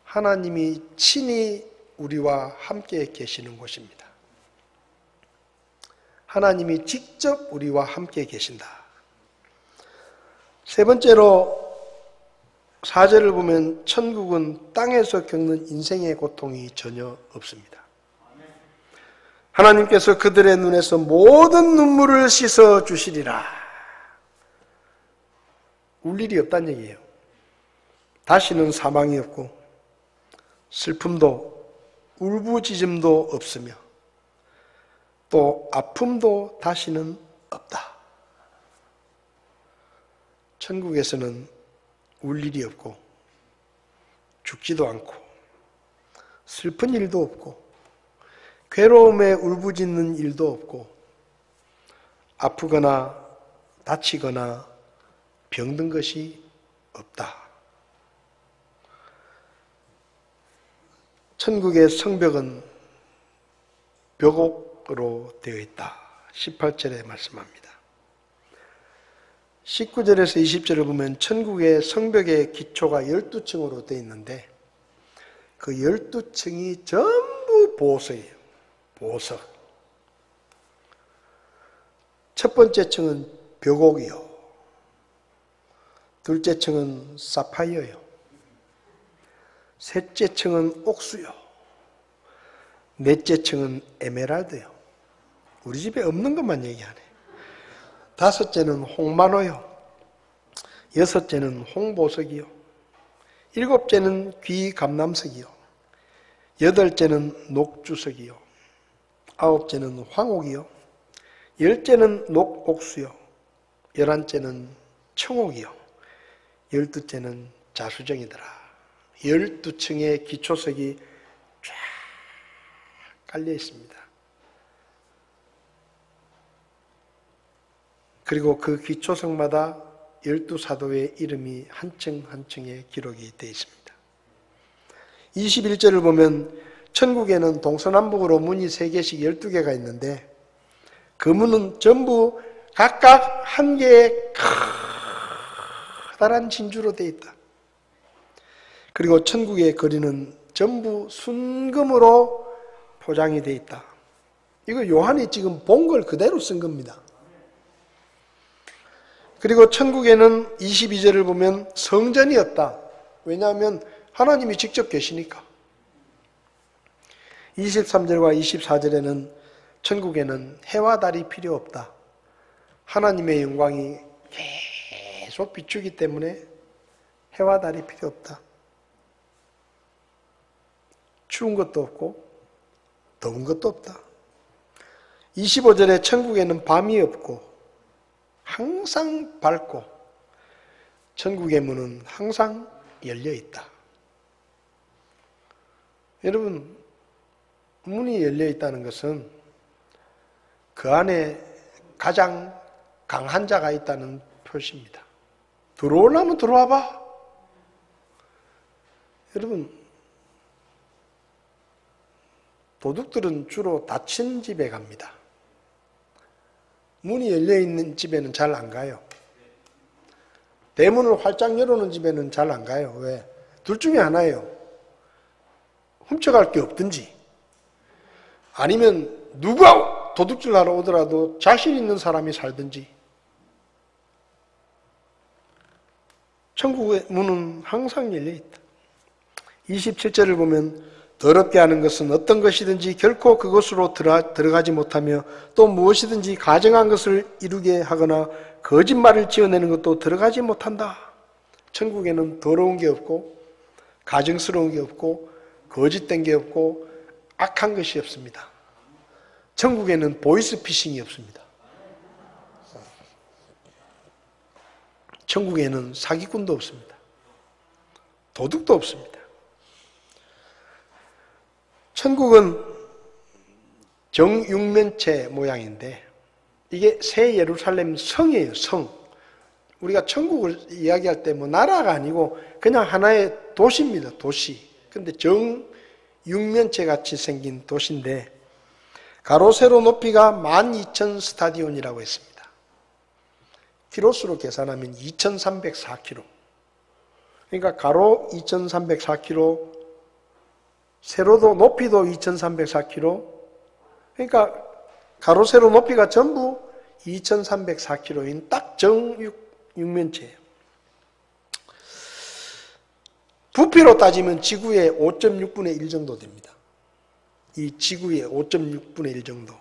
하나님이 친히 우리와 함께 계시는 곳입니다. 하나님이 직접 우리와 함께 계신다. 세 번째로 4절을 보면 천국은 땅에서 겪는 인생의 고통이 전혀 없습니다. 하나님께서 그들의 눈에서 모든 눈물을 씻어 주시리라. 울 일이 없다는 얘기예요. 다시는 사망이 없고 슬픔도 울부짖음도 없으며 또 아픔도 다시는 없다. 천국에서는 울 일이 없고 죽지도 않고 슬픈 일도 없고 괴로움에 울부짖는 일도 없고 아프거나 다치거나 병든 것이 없다. 천국의 성벽은 벽옥으로 되어 있다. 18절에 말씀합니다. 19절에서 20절을 보면 천국의 성벽의 기초가 12층으로 되어 있는데 그 12층이 전부 보석이에요. 보석. 첫 번째 층은 벽옥이요. 둘째 층은 사파이어요. 셋째 층은 옥수요. 넷째 층은 에메랄드요. 우리 집에 없는 것만 얘기하네. 다섯째는 홍만호요. 여섯째는 홍보석이요. 일곱째는 귀감남석이요. 여덟째는 녹주석이요. 아홉째는 황옥이요. 열째는 녹옥수요. 11째는 청옥이요. 12째는 자수정이더라. 12층의 기초석이 쫙 깔려 있습니다. 그리고 그 기초석마다 12사도의 이름이 한 층 한 층에 기록이 되어 있습니다. 21절을 보면 천국에는 동서남북으로 문이 3개씩 12개가 있는데 그 문은 전부 각각 한 개의 커다란 진주로 되어 있다. 그리고 천국의 거리는 전부 순금으로 포장이 되어 있다. 이거 요한이 지금 본 걸 그대로 쓴 겁니다. 그리고 천국에는 22절을 보면 성전이 없다. 왜냐하면 하나님이 직접 계시니까. 23절과 24절에는 천국에는 해와 달이 필요 없다. 하나님의 영광이 계속 비추기 때문에 해와 달이 필요 없다. 추운 것도 없고 더운 것도 없다. 25절에 천국에는 밤이 없고 항상 밝고 천국의 문은 항상 열려 있다. 여러분, 문이 열려 있다는 것은 그 안에 가장 강한 자가 있다는 표시입니다. 들어오려면 들어와 봐. 여러분, 도둑들은 주로 닫힌 집에 갑니다. 문이 열려있는 집에는 잘 안 가요. 대문을 활짝 열어놓은 집에는 잘 안 가요. 왜? 둘 중에 하나예요. 훔쳐갈 게 없든지 아니면 누가 도둑질 하러 오더라도 자신 있는 사람이 살든지. 천국의 문은 항상 열려있다. 27절을 보면 더럽게 하는 것은 어떤 것이든지 결코 그것으로 들어가지 못하며 또 무엇이든지 가정한 것을 이루게 하거나 거짓말을 지어내는 것도 들어가지 못한다. 천국에는 더러운 게 없고 가증스러운 게 없고 거짓된 게 없고 악한 것이 없습니다. 천국에는 보이스피싱이 없습니다. 천국에는 사기꾼도 없습니다. 도둑도 없습니다. 천국은 정육면체 모양인데 이게 새 예루살렘 성이에요. 성. 우리가 천국을 이야기할 때 뭐 나라가 아니고 그냥 하나의 도시입니다. 도시. 근데 정육면체 같이 생긴 도시인데 가로 세로 높이가 12,000 스타디온이라고 했습니다. 키로수로 계산하면 2,304km. 그러니까 가로 2,304km, 세로도 높이도 2,304km. 그러니까 가로 세로 높이가 전부 2,304km인 딱 정육면체예요. 부피로 따지면 지구의 5.6분의 1 정도 됩니다. 이 지구의 5.6분의 1 정도.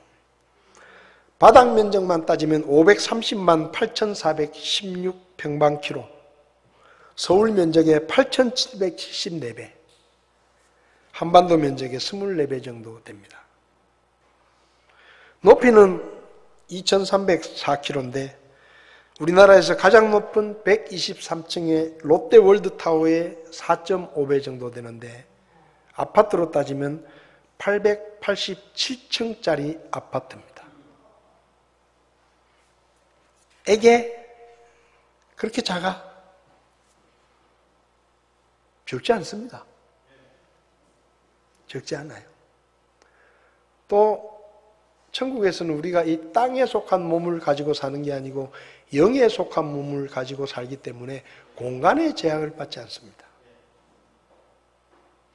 바닥 면적만 따지면 530만 8,416 평방키로. 서울 면적의 8,774배. 한반도 면적의 24배 정도 됩니다. 높이는 2,304km인데 우리나라에서 가장 높은 123층의 롯데월드타워의 4.5배 정도 되는데 아파트로 따지면 887층짜리 아파트입니다. 에게 그렇게 작아? 적지 않습니다. 적지 않아요. 또 천국에서는 우리가 이 땅에 속한 몸을 가지고 사는 게 아니고 영에 속한 몸을 가지고 살기 때문에 공간의 제약을 받지 않습니다.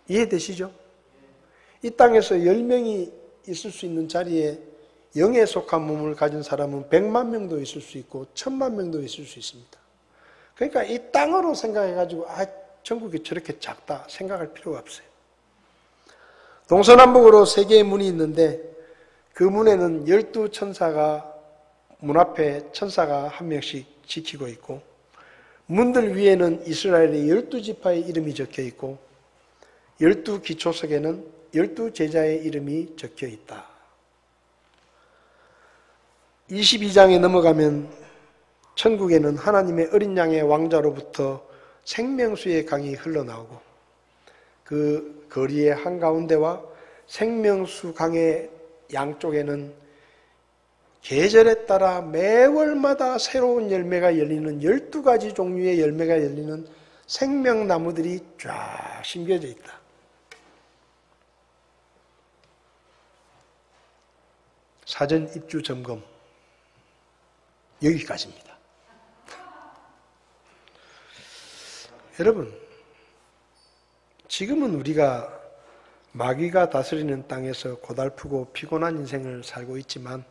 이해되시죠? 이 땅에서 10명이 있을 수 있는 자리에 영에 속한 몸을 가진 사람은 100만 명도 있을 수 있고 1000만 명도 있을 수 있습니다. 그러니까 이 땅으로 생각해가지고 천국이 저렇게 작다 생각할 필요가 없어요. 동서남북으로 3개의 문이 있는데 그 문에는 12천사가 문 앞에 천사가 한 명씩 지키고 있고 문들 위에는 이스라엘의 12지파의 이름이 적혀 있고 12기초석에는 12제자의 이름이 적혀 있다. 22장에 넘어가면 천국에는 하나님의 어린 양의 왕자로부터 생명수의 강이 흘러나오고 그 거리의 한가운데와 생명수 강의 양쪽에는 계절에 따라 매월마다 새로운 열매가 열리는 12가지 종류의 열매가 열리는 생명나무들이 쫙 심겨져 있다. 사전 입주 점검 여기까지입니다. 여러분, 지금은 우리가 마귀가 다스리는 땅에서 고달프고 피곤한 인생을 살고 있지만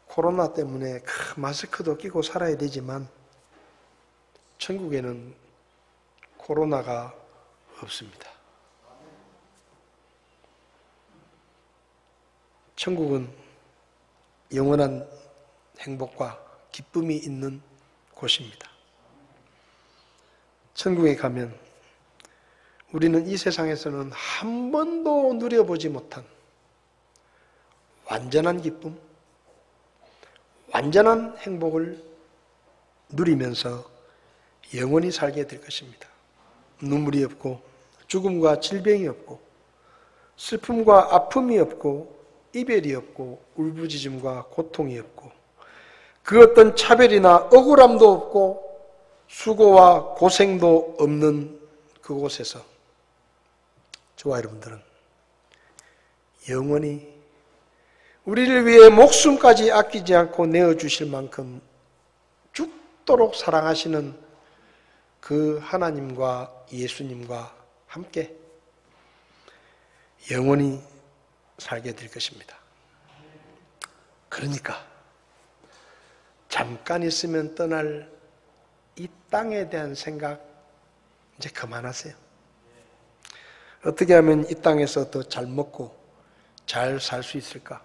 코로나 때문에 마스크도 끼고 살아야 되지만 천국에는 코로나가 없습니다. 천국은 영원한 행복과 기쁨이 있는 곳입니다. 천국에 가면 우리는 이 세상에서는 한 번도 누려보지 못한 완전한 기쁨, 완전한 행복을 누리면서 영원히 살게 될 것입니다. 눈물이 없고 죽음과 질병이 없고 슬픔과 아픔이 없고 이별이 없고 울부짖음과 고통이 없고 그 어떤 차별이나 억울함도 없고 수고와 고생도 없는 그곳에서 저와 여러분들은 영원히 우리를 위해 목숨까지 아끼지 않고 내어주실 만큼 죽도록 사랑하시는 그 하나님과 예수님과 함께 영원히 살게 될 것입니다. 그러니까 잠깐 있으면 떠날 이 땅에 대한 생각 이제 그만하세요. 어떻게 하면 이 땅에서 더 잘 먹고 잘 살 수 있을까?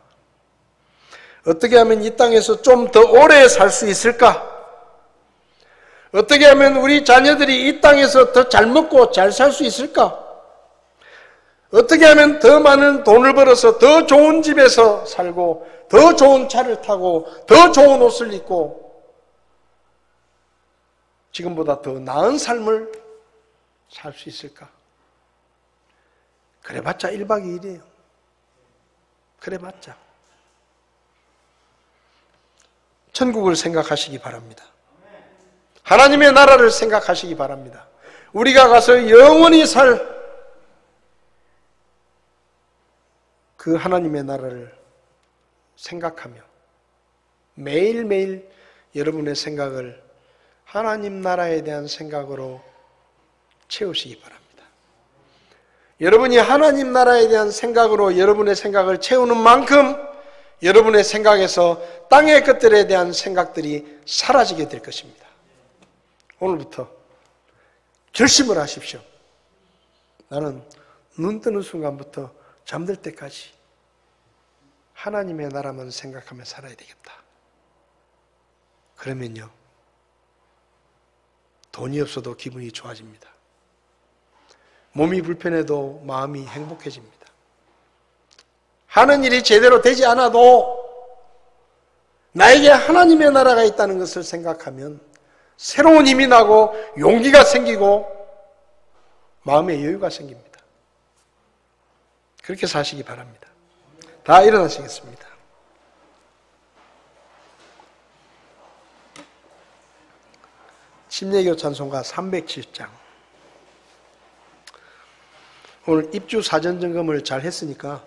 어떻게 하면 이 땅에서 좀 더 오래 살 수 있을까? 어떻게 하면 우리 자녀들이 이 땅에서 더 잘 먹고 잘 살 수 있을까? 어떻게 하면 더 많은 돈을 벌어서 더 좋은 집에서 살고 더 좋은 차를 타고 더 좋은 옷을 입고 지금보다 더 나은 삶을 살 수 있을까? 그래봤자 1박 2일이에요. 그래봤자. 천국을 생각하시기 바랍니다. 하나님의 나라를 생각하시기 바랍니다. 우리가 가서 영원히 살 그 하나님의 나라를 생각하며 매일매일 여러분의 생각을 하나님 나라에 대한 생각으로 채우시기 바랍니다. 여러분이 하나님 나라에 대한 생각으로 여러분의 생각을 채우는 만큼 여러분의 생각에서 땅의 것들에 대한 생각들이 사라지게 될 것입니다. 오늘부터 결심을 하십시오. 나는 눈 뜨는 순간부터 잠들 때까지 하나님의 나라만 생각하며 살아야 되겠다. 그러면요, 돈이 없어도 기분이 좋아집니다. 몸이 불편해도 마음이 행복해집니다. 하는 일이 제대로 되지 않아도 나에게 하나님의 나라가 있다는 것을 생각하면 새로운 힘이 나고 용기가 생기고 마음의 여유가 생깁니다. 그렇게 사시기 바랍니다. 다 일어나시겠습니다. 침례교 찬송가 307장. 오늘 입주 사전 점검을 잘 했으니까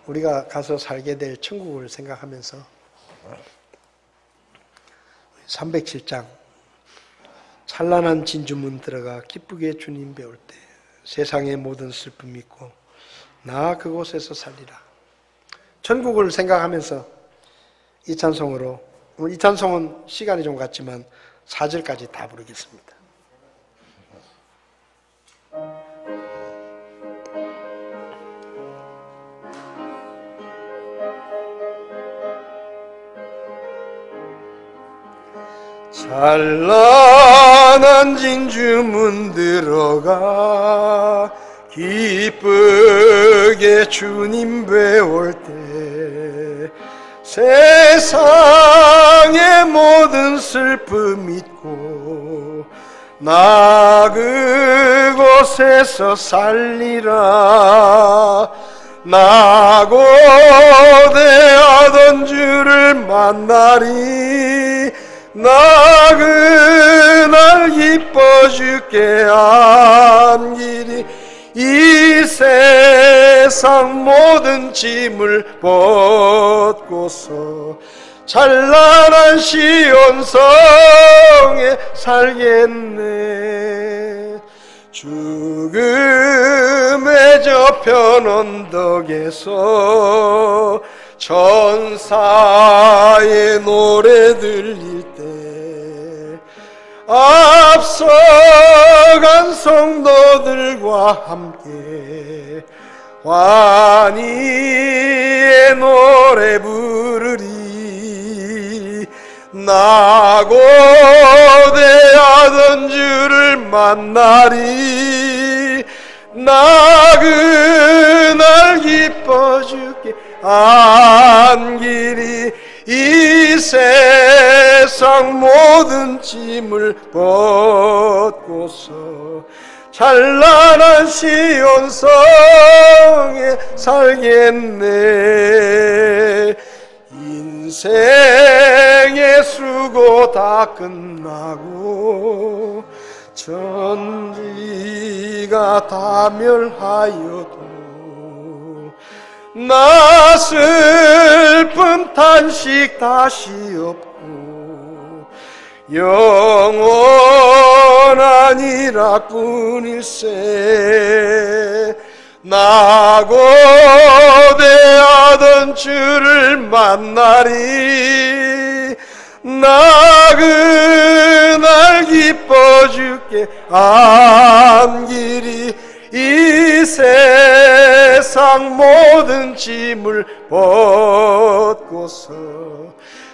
우리가 가서 살게 될 천국을 생각하면서 307장. 찬란한 진주문 들어가 기쁘게 주님 배울 때 세상의 모든 슬픔 잊고 나 그곳에서 살리라. 천국을 생각하면서 이 찬송으로, 오늘 이 찬송은 시간이 좀 갔지만 4절까지 다 부르겠습니다. 찬란한 진주문 들어가 기쁘게 주님 배울 때 세상의 모든 슬픔 잊고 나 그곳에서 살리라. 나 고대하던 주를 만나리. 나 그날 기뻐 주께 안기리. 이 세상 모든 짐을 벗고서 찬란한 시온성에 살겠네. 죽음의 저편 언덕에서 천사의 노래 들릴 때 앞서간 성도들과 함께 환희의 노래 부르리. 나 고대하던 주를 만나리. 나 그날 기뻐 주께 안기리. 이 세상 모든 짐을 벗고서 찬란한 시온성에 살겠네. 인생의 수고 다 끝나고 천지가 다 멸하여도 나 슬픔 탄식 다시 없고 영원한 일뿐일세. 나 고대하던 주를 만나리. 나 그날 기뻐 주께 안기리. 이 세상 모든 짐을 벗고서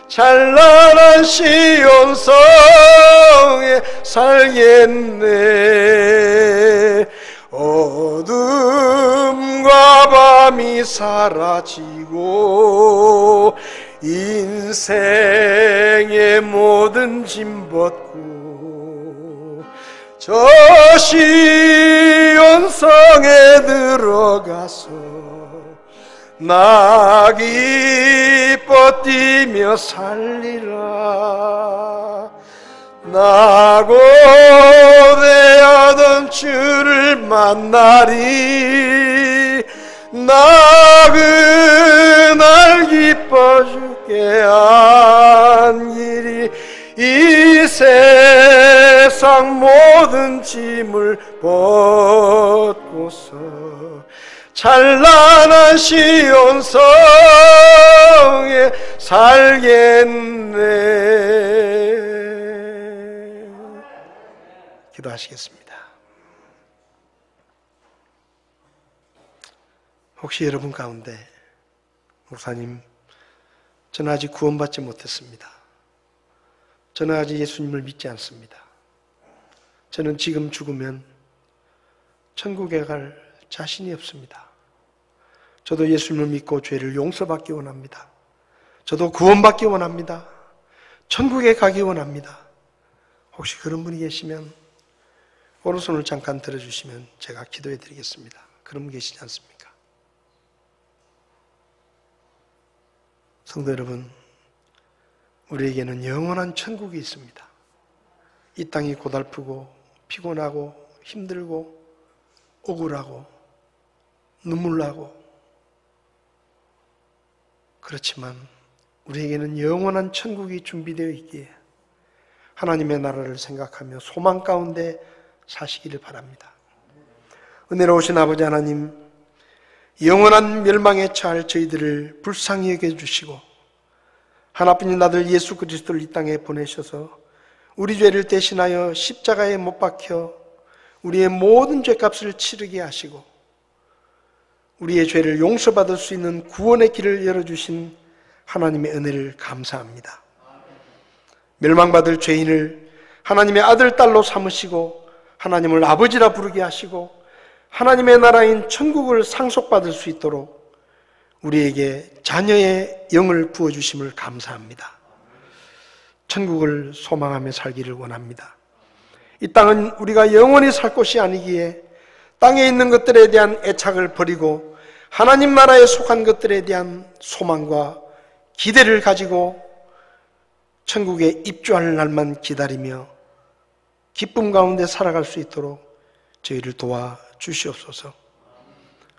찬란한 시온성에 살겠네. 어둠 불안함이 사라지고 인생의 모든 짐 벗고 저 시온성에 들어가서 나 기뻐 뛰며 살리라. 나 고대하던 주를 만나리. 나 그날 기뻐 주께 안기리. 이 세상 모든 짐을 벗고서 찬란한 시온성에 살겠네. 기도하시겠습니다. 혹시 여러분 가운데 목사님, 저는 아직 구원받지 못했습니다. 저는 아직 예수님을 믿지 않습니다. 저는 지금 죽으면 천국에 갈 자신이 없습니다. 저도 예수님을 믿고 죄를 용서받기 원합니다. 저도 구원받기 원합니다. 천국에 가기 원합니다. 혹시 그런 분이 계시면 오른손을 잠깐 들어주시면 제가 기도해 드리겠습니다. 그런 분 계시지 않습니까? 성도 여러분, 우리에게는 영원한 천국이 있습니다. 이 땅이 고달프고 피곤하고 힘들고 억울하고 눈물 나고 그렇지만 우리에게는 영원한 천국이 준비되어 있기에 하나님의 나라를 생각하며 소망 가운데 사시기를 바랍니다. 은혜로우신 아버지 하나님, 영원한 멸망에 처할 저희들을 불쌍히 여겨주시고 하나뿐인 아들 예수 그리스도를 이 땅에 보내셔서 우리 죄를 대신하여 십자가에 못 박혀 우리의 모든 죄값을 치르게 하시고 우리의 죄를 용서받을 수 있는 구원의 길을 열어주신 하나님의 은혜를 감사합니다. 멸망받을 죄인을 하나님의 아들, 딸로 삼으시고 하나님을 아버지라 부르게 하시고 하나님의 나라인 천국을 상속받을 수 있도록 우리에게 자녀의 영을 부어주심을 감사합니다. 천국을 소망하며 살기를 원합니다. 이 땅은 우리가 영원히 살 곳이 아니기에 땅에 있는 것들에 대한 애착을 버리고 하나님 나라에 속한 것들에 대한 소망과 기대를 가지고 천국에 입주할 날만 기다리며 기쁨 가운데 살아갈 수 있도록 저희를 도와주시옵소서.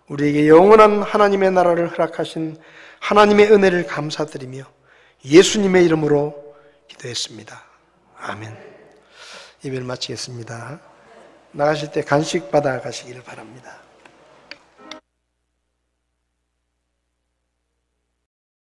우리에게 영원한 하나님의 나라를 허락하신 하나님의 은혜를 감사드리며 예수님의 이름으로 기도했습니다. 아멘. 예배를 마치겠습니다. 나가실 때 간식 받아 가시기를 바랍니다.